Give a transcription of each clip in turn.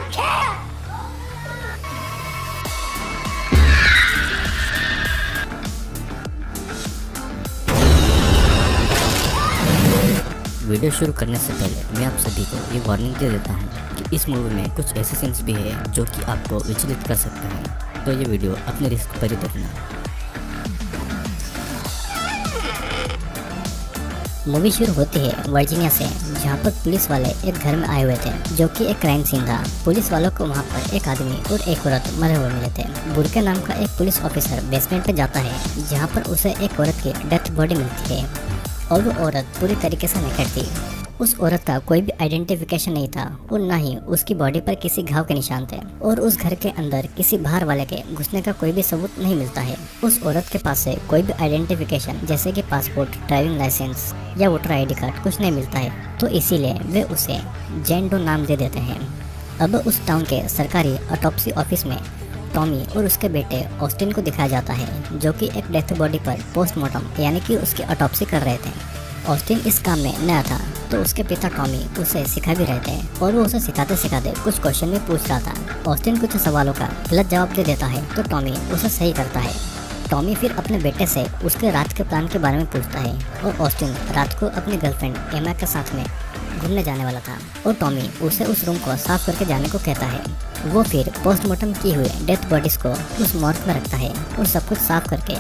Video शुरू करने से पहले मैं आप सभी को ये वार्निंग दे देता हूँ कि इस मूवी में कुछ ऐसे सीन्स भी है जो कि आपको विचलित कर सकते हैं, तो ये वीडियो अपने रिस्क पर ही देखना। मूवी शुरू होती है वर्जीनिया से, जहाँ पर पुलिस वाले एक घर में आए हुए थे जो कि एक क्राइम सीन था। पुलिस वालों को वहाँ पर एक आदमी और एक औरत मरे हुए मिले थे। बुर्के नाम का एक पुलिस ऑफिसर बेसमेंट पे जाता है, जहाँ पर उसे एक औरत की डेथ बॉडी मिलती है और वो औरत पूरी तरीके से नेकेड थी। उस औरत का कोई भी आइडेंटिफिकेशन नहीं था और ना ही उसकी बॉडी पर किसी घाव के निशान थे, और उस घर के अंदर किसी बाहर वाले के घुसने का कोई भी सबूत नहीं मिलता है। उस औरत के पास से कोई भी आइडेंटिफिकेशन जैसे कि पासपोर्ट, ड्राइविंग लाइसेंस या वोटर आईडी कार्ड कुछ नहीं मिलता है, तो इसीलिए वे उसे जेन डो नाम दे देते हैं। अब उस टाउन के सरकारी ऑटोप्सी ऑफिस में टॉमी और उसके बेटे ऑस्टिन को दिखाया जाता है, जो कि एक डेथ बॉडी पर पोस्टमार्टम यानी कि उसकी ऑटोप्सी कर रहे थे। ऑस्टिन इस काम में नया था, तो उसके पिता टॉमी उसे सिखा भी रहे थे और वो उसे सिखाते सिखाते कुछ क्वेश्चन भी पूछ रहा था। ऑस्टिन कुछ सवालों का गलत जवाब दे देता है, तो टॉमी उसे सही करता है। टॉमी फिर अपने बेटे से उसके रात के प्लान के बारे में पूछता है, और ऑस्टिन रात को अपनी गर्लफ्रेंड एमा के साथ में घूमने जाने वाला था, और टॉमी उसे उस रूम को साफ करके जाने को कहता है। वो फिर पोस्टमार्टम की हुई डेथ बॉडीज को उस मॉर्ग में रखता है और सब कुछ साफ करके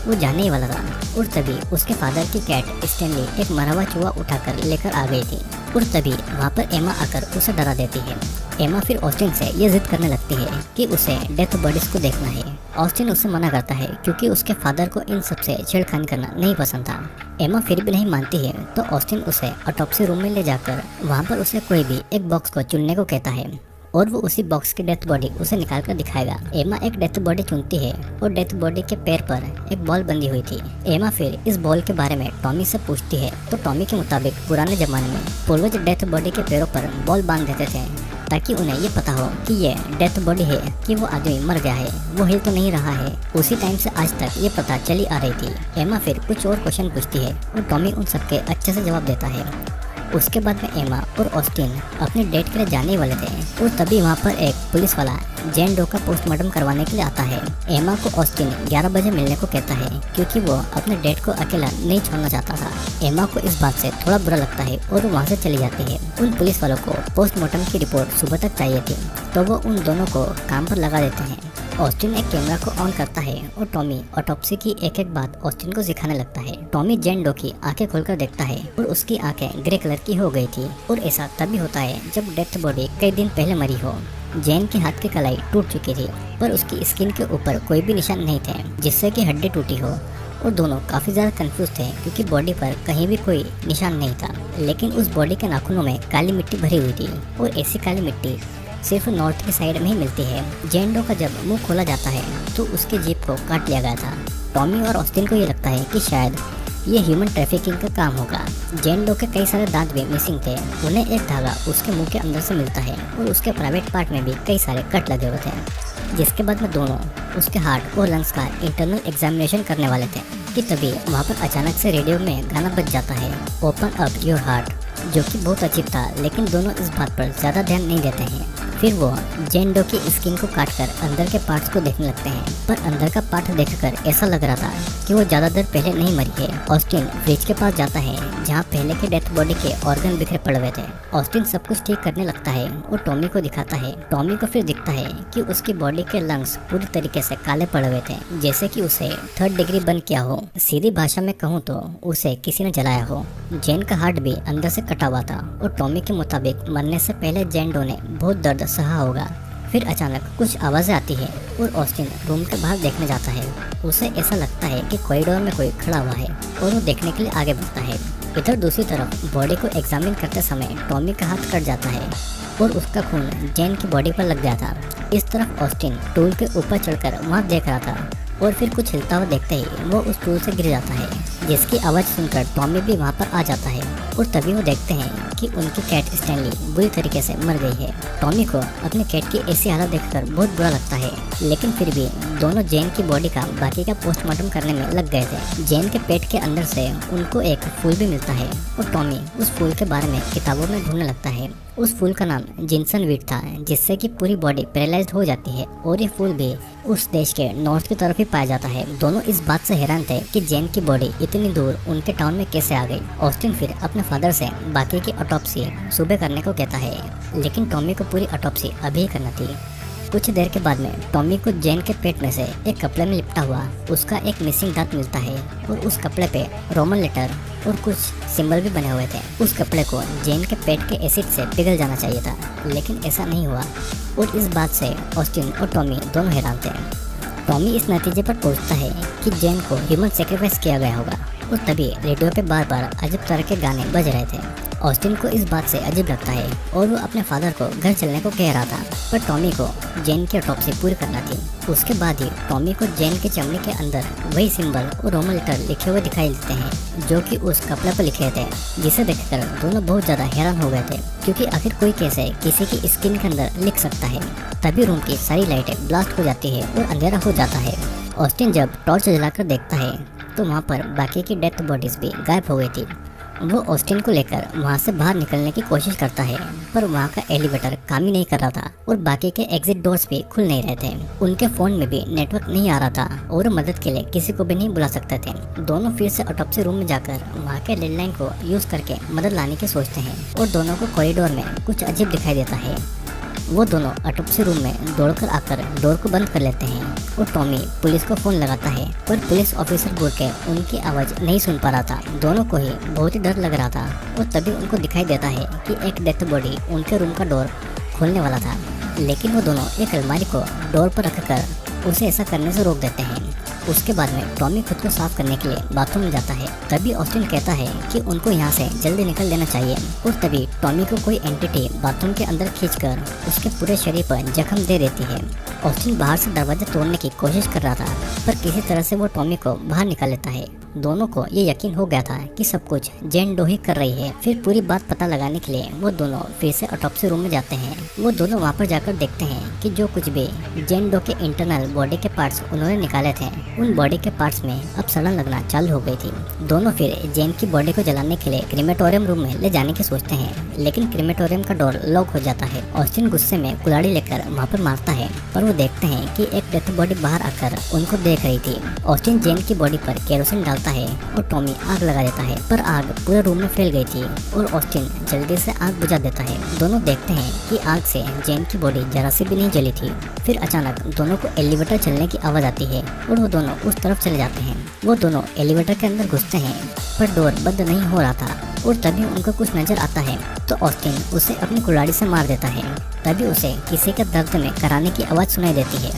वो जाने ही वाला था, और तभी उसके फादर की कैट स्टैनली एक मरा हुआ चूहा उठाकर लेकर आ गई थी, और तभी वहाँ पर एमा आकर उसे डरा देती है। एमा फिर ऑस्टिन से ये जिद करने लगती है कि उसे डेथ बॉडीज को देखना है। ऑस्टिन उसे मना करता है क्योंकि उसके फादर को इन सबसे छेड़खानी करना नहीं पसंद था। एमा फिर भी नहीं मानती है, तो ऑस्टिन उसे ऑटोप्सी रूम में ले जाकर वहाँ पर उसे कोई भी एक बॉक्स को चुनने को कहता है, और वो उसी बॉक्स की डेथ बॉडी उसे निकाल कर दिखाएगा। एमा एक डेथ बॉडी चुनती है और डेथ बॉडी के पैर पर एक बॉल बंधी हुई थी। एमा फिर इस बॉल के बारे में टॉमी से पूछती है, तो टॉमी के मुताबिक पुराने जमाने में पूर्वज डेथ बॉडी के पैरों पर बॉल बांध देते थे ताकि उन्हें ये पता हो कि ये डेथ बॉडी है कि वो आदमी मर गया है, वो हिल तो नहीं रहा है। उसी टाइम से आज तक ये पता चली आ रही थी। एमा फिर कुछ और क्वेश्चन पूछती है और टॉमी उन सबके अच्छे से जवाब देता है। उसके बाद में एमा और ऑस्टिन अपने डेट के लिए जाने वाले थे, और तभी वहाँ पर एक पुलिस वाला जेन डो का पोस्टमार्टम करवाने के लिए आता है। एमा को ऑस्टिन 11 बजे मिलने को कहता है क्योंकि वो अपने डेट को अकेला नहीं छोड़ना चाहता था। एमा को इस बात से थोड़ा बुरा लगता है और वो वहाँ से चली जाती है। उन पुलिस वालों को पोस्टमार्टम की रिपोर्ट सुबह तक चाहिए थी, तो वो उन दोनों को काम पर लगा देते हैं। ऑस्टिन एक कैमरा को ऑन करता है और टॉमी ऑटोप्सी की एक एक बात ऑस्टिन को सिखाने लगता है। टॉमी जेन डो की आंखें खोलकर देखता है और उसकी आंखें ग्रे कलर की हो गई थी, और ऐसा तभी होता है जब डेथ बॉडी कई दिन पहले मरी हो। जेन के हाथ की कलाई टूट चुकी थी, पर उसकी स्किन के ऊपर कोई भी निशान नहीं थे जिससे कि हड्डी टूटी हो, और दोनों काफी ज्यादा कंफ्यूज थे क्योंकि बॉडी पर कहीं भी कोई निशान नहीं था। लेकिन उस बॉडी के नाखूनों में काली मिट्टी भरी हुई थी, और ऐसी काली मिट्टी सिर्फ नॉर्थ की साइड में ही मिलती है। जेन डो का जब मुंह खोला जाता है तो उसकी जीभ को काट लिया गया था। टॉमी और ऑस्टिन को ये लगता है कि शायद ये ह्यूमन ट्रैफिकिंग का काम होगा। जेन डो के कई सारे दांत भी मिसिंग थे। उन्हें एक धागा उसके मुंह के अंदर से मिलता है, और उसके प्राइवेट पार्ट में भी कई सारे कट लगे हुए थे। जिसके बाद में दोनों उसके हार्ट और लंग्स का इंटरनल एग्जामिनेशन करने वाले थे कि तभी वहाँ पर अचानक से रेडियो में गाना बज जाता है, ओपन अप योर हार्ट, जो कि बहुत अजीब था। लेकिन दोनों इस बात पर ज़्यादा ध्यान नहीं देते हैं। फिर वो जेन डो की स्किन को काटकर अंदर के पार्ट्स को देखने लगते हैं, पर अंदर का पार्ट देखकर ऐसा लग रहा था कि वो ज़्यादा देर पहले नहीं मरी है। ऑस्टिन फ्रिज के पास जाता है जहाँ पहले के डेथ बॉडी के ऑर्गन बिखरे पड़े हुए थे। ऑस्टिन सब कुछ ठीक करने लगता है और टॉमी को दिखाता है। टॉमी को फिर दिखता है कि उसकी बॉडी के लंग्स पूरी तरीके से काले पड़े हुए थे, जैसे कि उसे 3rd डिग्री बर्न किया हो। सीधी भाषा में कहूँ तो उसे किसी ने जलाया हो। जेन का हार्ट भी अंदर से कटा हुआ था, और टॉमी के मुताबिक मरने से पहले जेन डो ने बहुत दर्द सहा होगा। फिर अचानक कुछ आवाजें आती है और ऑस्टिन रूम के बाहर देखने जाता है। उसे ऐसा लगता है कि कॉरिडोर में कोई खड़ा हुआ है, और वो देखने के लिए आगे बढ़ता है। इधर दूसरी तरफ बॉडी को एग्जामिन करते समय टॉमी का हाथ कट जाता है और उसका खून जेन की बॉडी पर लग गया था। इस तरफ ऑस्टिन टूल के ऊपर चढ़कर वहाँ देख रहा था, और फिर कुछ हिलता हुआ देखते ही वो उस टूल से गिर जाता है, जिसकी आवाज़ सुनकर टॉमी भी वहाँ पर आ जाता है। और तभी वो देखते हैं कि उनकी कैट स्टैनली बुरी तरीके से मर गई है। टॉमी को अपने कैट की ऐसी हालत देखकर बहुत बुरा लगता है, लेकिन फिर भी दोनों जेन की बॉडी का बाकी का पोस्टमार्टम करने में लग गए थे। जेन के पेट के अंदर से उनको एक फूल भी मिलता है, और टॉमी उस फूल के बारे में किताबों में ढूंढने लगता है। उस फूल का नाम जिनसन वीट था, जिससे कि पूरी बॉडी पैरालाइज्ड हो जाती है और ये फूल भी उस देश के नॉर्थ की तरफ ही पाया जाता है। दोनों इस बात से हैरान थे कि जेन की बॉडी इतनी दूर उनके टाउन में कैसे आ गई। ऑस्टिन फिर अपने फादर से बाकी की ऑटोप्सी सुबह करने को कहता है, लेकिन टॉमी को पूरी ऑटोप्सी अभी ही करना थी। कुछ देर के बाद में टॉमी को जेन के पेट में से एक कपड़े में लिपटा हुआ उसका एक मिसिंग दांत मिलता है और उस कपड़े पे रोमन लेटर और कुछ सिंबल भी बने हुए थे। उस कपड़े को जेन के पेट के एसिड से पिघल जाना चाहिए था, लेकिन ऐसा नहीं हुआ और इस बात से ऑस्टिन और टॉमी दोनों हैरान थे। टॉमी इस नतीजे पर पहुंचता है कि जेन को ह्यूमन सेक्रीफाइस किया गया होगा और तभी रेडियो पे बार बार अजीब तरह के गाने बज रहे थे। ऑस्टिन को इस बात से अजीब लगता है और वो अपने फादर को घर चलने को कह रहा था, पर टॉमी को जेन की ऑटोप्सी पूरी करना थी। उसके बाद ही टॉमी को जेन के चमड़े के अंदर वही सिंबल और रोमन लेटर लिखे हुए दिखाई देते हैं जो कि उस कपड़े पर लिखे थे, जिसे देखकर दोनों बहुत ज्यादा हैरान हो गए थे, क्योंकि आखिर कोई कैसे किसी की स्किन के अंदर लिख सकता है। तभी रूम की सारी लाइटें ब्लास्ट हो जाती है और अंधेरा हो जाता है। ऑस्टिन जब टॉर्च जलाकर देखता है तो वहाँ पर बाकी की डेथ बॉडीज भी गायब हो गई थी। वो ऑस्टिन को लेकर वहाँ से बाहर निकलने की कोशिश करता है, पर वहाँ का एलिवेटर काम ही नहीं कर रहा था और बाकी के एग्जिट डोर्स भी खुल नहीं रहे थे। उनके फोन में भी नेटवर्क नहीं आ रहा था और मदद के लिए किसी को भी नहीं बुला सकते थे। दोनों फिर से ऑटोप्सी रूम में जाकर वहाँ के लैंडलाइन को यूज करके मदद लाने की सोचते हैं और दोनों को कॉरिडोर में कुछ अजीब दिखाई देता है। वो दोनों ऑटोप्सी रूम में दौड़कर आकर डोर को बंद कर लेते हैं और टॉमी पुलिस को फोन लगाता है, पर पुलिस ऑफिसर बुरके उनकी आवाज नहीं सुन पा रहा था। दोनों को ही बहुत ही डर लग रहा था और तभी उनको दिखाई देता है कि एक डेथ बॉडी उनके रूम का डोर खोलने वाला था, लेकिन वो दोनों एक अलमारी को डोर पर रखकर उसे ऐसा करने से रोक देते हैं। उसके बाद में टॉमी खुद को साफ करने के लिए बाथरूम में जाता है। तभी ऑस्टिन कहता है कि उनको यहाँ से जल्दी निकल देना चाहिए और तभी टॉमी को कोई एंटिटी बाथरूम के अंदर खींचकर उसके पूरे शरीर पर जख्म दे देती है। ऑस्टिन बाहर से दरवाजा तोड़ने की कोशिश कर रहा था, पर किसी तरह से वो टॉमी को बाहर निकाल लेता है। दोनों को ये यकीन हो गया था कि सब कुछ जेन डो ही कर रही है। फिर पूरी बात पता लगाने के लिए वो दोनों फिर से ऑटोप्सी रूम में जाते हैं। वो दोनों वहाँ पर जाकर देखते हैं कि जो कुछ भी जेन डो के इंटरनल बॉडी के पार्ट्स उन्होंने निकाले थे, उन बॉडी के पार्ट्स में अब सड़न लगना चालू हो गई थी। दोनों फिर जेन की बॉडी को जलाने के लिए क्रीमेटोरियम रूम में ले जाने की सोचते हैं, लेकिन क्रीमेटोरियम का डोर लॉक हो जाता है। ऑस्टिन गुस्से में कुल्हाड़ी लेकर वहाँ पर मारता है, पर वो देखते हैं कि एक डेथ बॉडी बाहर आकर उनको देख रही थी। ऑस्टिन जेन की बॉडी पर केरोसिन डालता है और टॉमी आग लगा देता है, पर आग पूरे रूम में फैल गई थी और ऑस्टिन जल्दी से आग बुझा देता है। दोनों देखते हैं कि आग से जेन की बॉडी जरा सी भी नहीं जली थी। फिर अचानक दोनों को एलिवेटर चलने की आवाज आती है और वो दोनों उस तरफ चले जाते हैं। वो दोनों एलिवेटर के अंदर घुसते हैं, पर डोर बंद नहीं हो रहा था और तभी उनको कुछ नजर आता है तो ऑस्टिन उसे अपनी कुल्हाड़ी से मार देता है। तभी उसे किसी के दर्द में कराने की आवाज सुनाई देती है।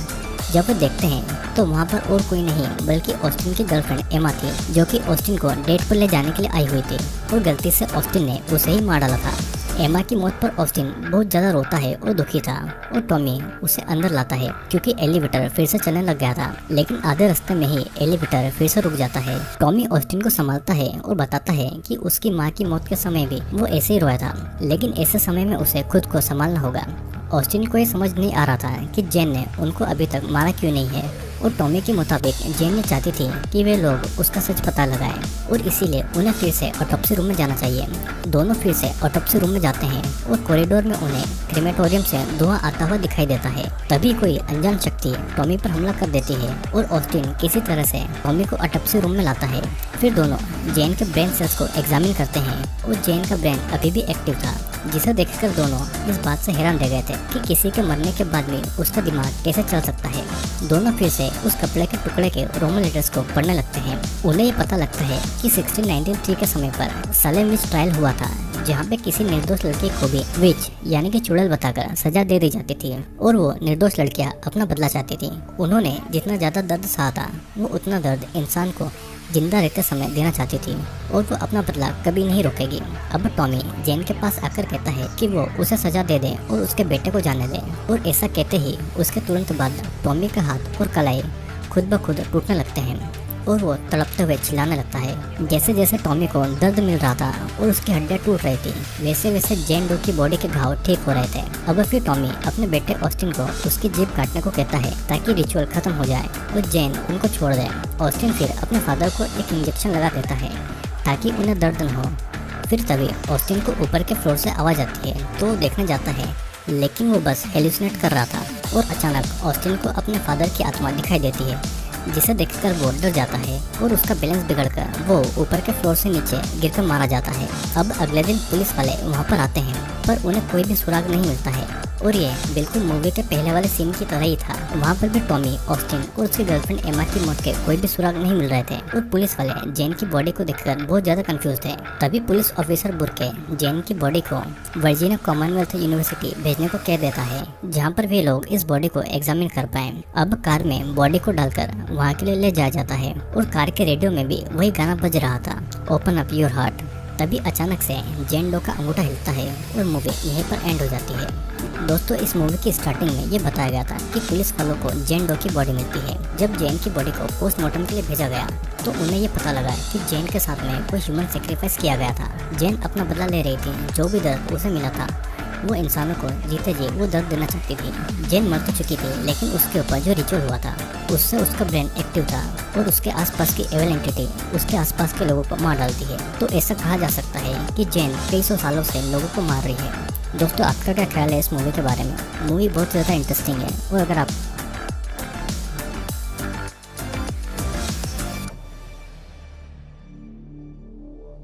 जब वो देखते हैं तो वहाँ पर और कोई नहीं बल्कि ऑस्टिन की गर्लफ्रेंड एमा थी, जो कि ऑस्टिन को डेट पर ले जाने के लिए आई हुई थी और गलती से ऑस्टिन ने उसे ही मार डाला था। एमा की मौत पर ऑस्टिन बहुत ज्यादा रोता है और दुखी था और टॉमी उसे अंदर लाता है क्योंकि एलिवेटर फिर से चलने लग गया था, लेकिन आधे रास्ते में ही एलिवेटर फिर से रुक जाता है। टॉमी ऑस्टिन को संभालता है और बताता है कि उसकी माँ की मौत के समय भी वो ऐसे ही रोया था, लेकिन ऐसे समय में उसे खुद को संभालना होगा। ऑस्टिन को ये समझ नहीं आ रहा था कि जेन ने उनको अभी तक मारा क्यों नहीं है और टॉमी के मुताबिक जेन ने चाहती थी कि वे लोग उसका सच पता लगाएं और इसीलिए उन्हें फिर से ऑटोप्सी रूम में जाना चाहिए। दोनों फिर से ऑटोप्सी रूम में जाते हैं और कॉरिडोर में उन्हें क्रीमेटोरियम से धुआं आता हुआ दिखाई देता है। तभी कोई अनजान शक्ति टॉमी पर हमला कर देती है और ऑस्टिन किसी तरह से टॉमी को ऑटोप्सी रूम में लाता है। फिर दोनों जेन के ब्रेन सेल्स को एग्जामिन करते हैं और जेन का ब्रेन अभी भी एक्टिव था, जिसे देखकर दोनों इस बात से हैरान रह गए थे कि किसी के मरने के बाद भी उसका दिमाग कैसे चल सकता है। दोनों फिर से उस कपड़े के टुकड़े के रोमन लेटर्स को पढ़ने लगते हैं। उन्हें ये पता लगता है कि 1693 के समय पर सालेम विच ट्रायल हुआ था, जहाँ पे किसी निर्दोष लड़की को भी विच यानी कि चुड़ैल बताकर सजा दे दी जाती थी और वो निर्दोष लड़कियां अपना बदला चाहती थी। उन्होंने जितना ज्यादा दर्द सहा था वो उतना दर्द इंसान को जिंदा रहते समय देना चाहती थी और वो अपना बदला कभी नहीं रोकेगी। अब टॉमी जेन के पास आकर कहता है कि वो उसे सजा दे दे और उसके बेटे को जाने दे, और ऐसा कहते ही उसके तुरंत बाद टॉमी का हाथ और कलाई खुद ब खुद टूटने लगते हैं और वो तड़पते हुए चिल्लाने लगता है। जैसे जैसे टॉमी को दर्द मिल रहा था और उसकी हड्डियां टूट रही थी, वैसे वैसे जेन डो की बॉडी के घाव ठीक हो रहे थे। अब फिर टॉमी अपने बेटे ऑस्टिन को उसकी जीभ काटने को कहता है ताकि रिचुअल खत्म हो जाए और जेन उनको छोड़ दे। ऑस्टिन फिर अपने फादर को एक इंजेक्शन लगा देता है ताकि उन्हें दर्द न हो। फिर तभी ऑस्टिन को ऊपर के फ्लोर से आवाज आती है तो वो देखने जाता है, लेकिन वो बस हेलुसिनेट कर रहा था और अचानक ऑस्टिन को अपने फादर की आत्मा दिखाई देती है, जिसे देखकर वो डर जाता है और उसका बैलेंस बिगड़कर वो ऊपर के फ्लोर से नीचे गिरकर मारा जाता है। अब अगले दिन पुलिस वाले वहाँ पर आते हैं पर उन्हें कोई भी सुराग नहीं मिलता है और ये बिल्कुल मूवी के पहले वाले सीन की तरह ही था। वहाँ पर भी टॉमी, ऑस्टिन और उसकी गर्लफ्रेंड एमा की मौत के कोई भी सुराग नहीं मिल रहे थे और पुलिस वाले जेन की बॉडी को देखकर बहुत ज्यादा कंफ्यूज थे। तभी पुलिस ऑफिसर बुर्के जेन की बॉडी को वर्जीनिया कॉमनवेल्थ यूनिवर्सिटी भेजने को कह देता है, जहाँ पर वे लोग इस बॉडी को एग्जामिन कर पाए। अब कार में बॉडी को डालकर वहाँ के लिए ले जाया जाता है और कार के रेडियो में भी वही गाना बज रहा था, ओपन अप योर हार्ट। तभी अचानक से जेन डो का अंगूठा हिलता है और मूवी यहीं पर एंड हो जाती है। दोस्तों, इस मूवी की स्टार्टिंग में ये बताया गया था कि पुलिस वालों को जेन डो की बॉडी मिलती है। जब जेन की बॉडी को पोस्टमार्टम के लिए भेजा गया तो उन्हें ये पता लगा कि जेन के साथ में कोई ह्यूमन सेक्रीफाइस किया गया था। जेन अपना बदला ले रही थी, जो भी दर्द उसे मिला था वो इंसानों को जीते जी वो दर्द देना चाहती थी। जेन मर तो चुकी थी, लेकिन उसके ऊपर जो रिचुअल हुआ था उससे उसका ब्रेन एक्टिव था और उसके आसपास की एविल एंटिटी उसके आसपास के लोगों को मार डालती है। तो ऐसा कहा जा सकता है कि जेन कई सौ सालों से लोगों को मार रही है। दोस्तों, आपका क्या ख्याल है इस मूवी के बारे में? मूवी बहुत ज़्यादा इंटरेस्टिंग है और अगर आप